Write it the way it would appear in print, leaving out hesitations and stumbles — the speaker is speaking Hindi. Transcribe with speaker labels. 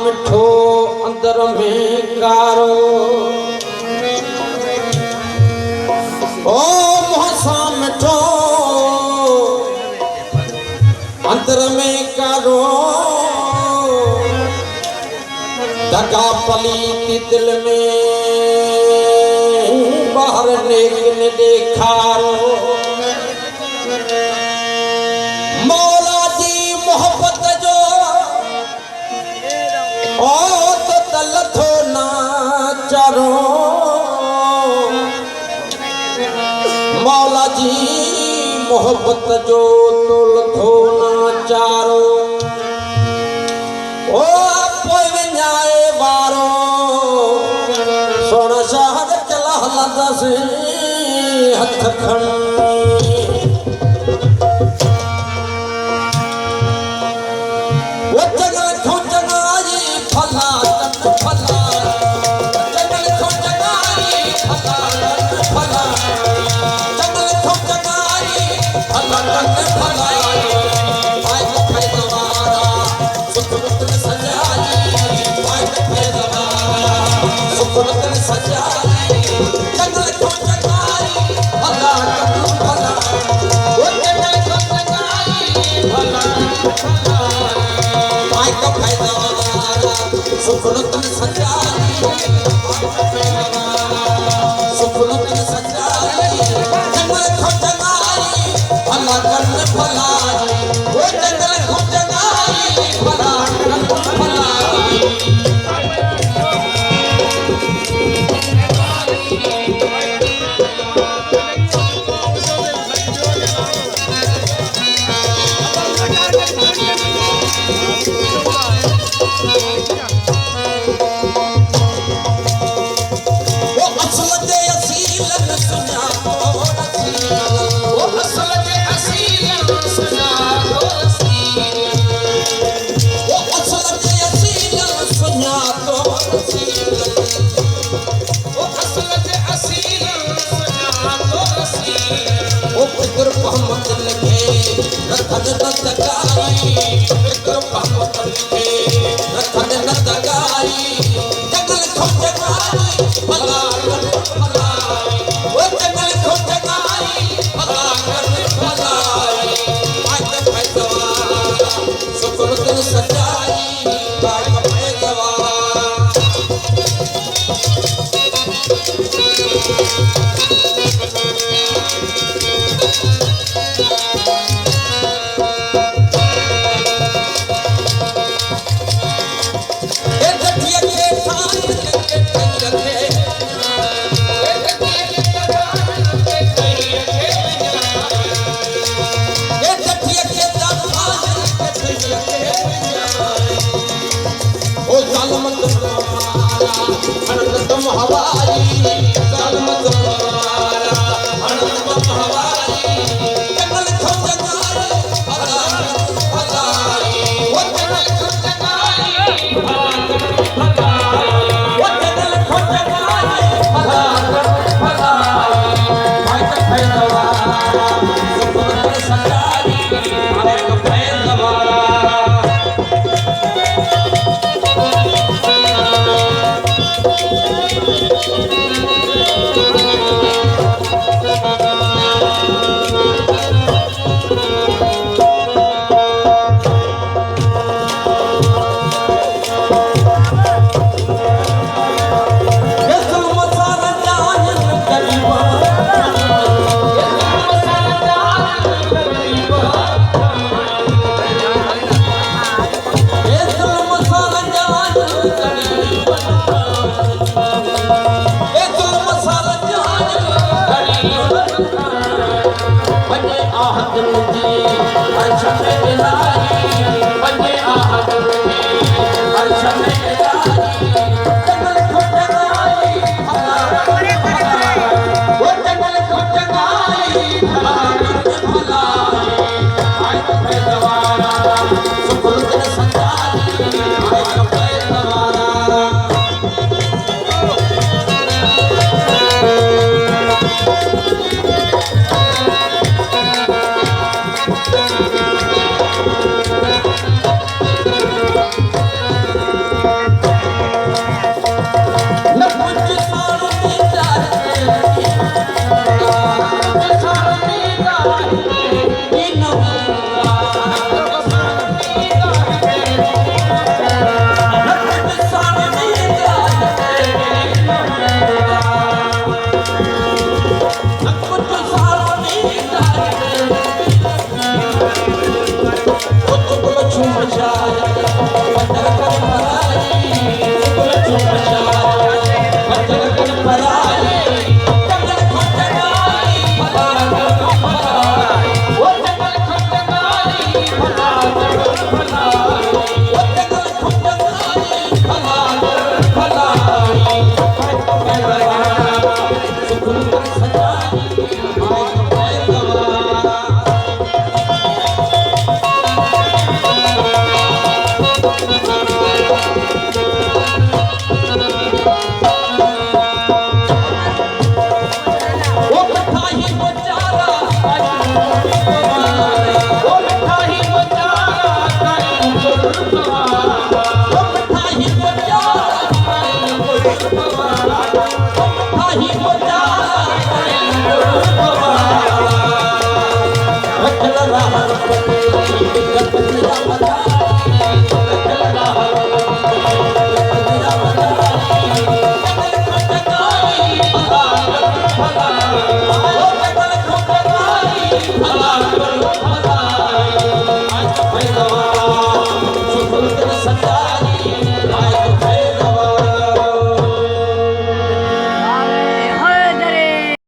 Speaker 1: मिठो अंदर में कारो ओ मोहसा मिठो अंदर में कारो दगा पली दिल में बाहर नेक ने देखारो मौला जी मोहब्बत जो ओ तो तलथो ना चारो मौला जी मोहब्बत जो तलथो ना चारो ओ पोइ विञाए वारो सोना शहर चला हलंदा से हथ खणी वो जंगल खो जंगाई फला तट फला जंगल खो जंगाई फला तट फला जंगल खो जंगाई फला तट फला भाई को फैदवारा सुखमत में सजाई भाई को फैदवारा सुखमत में सजाई जंगल खो जंगाई फला तट फला वो जंगल खो जंगाई फला तट फला भाई को फैदवारा सुखमत में सजाई सुखमत में सजाई जंगल खो जंगाई फला तट फला वो जंगल खो जंगाई फला तट फला विठ्ठल राम पटेली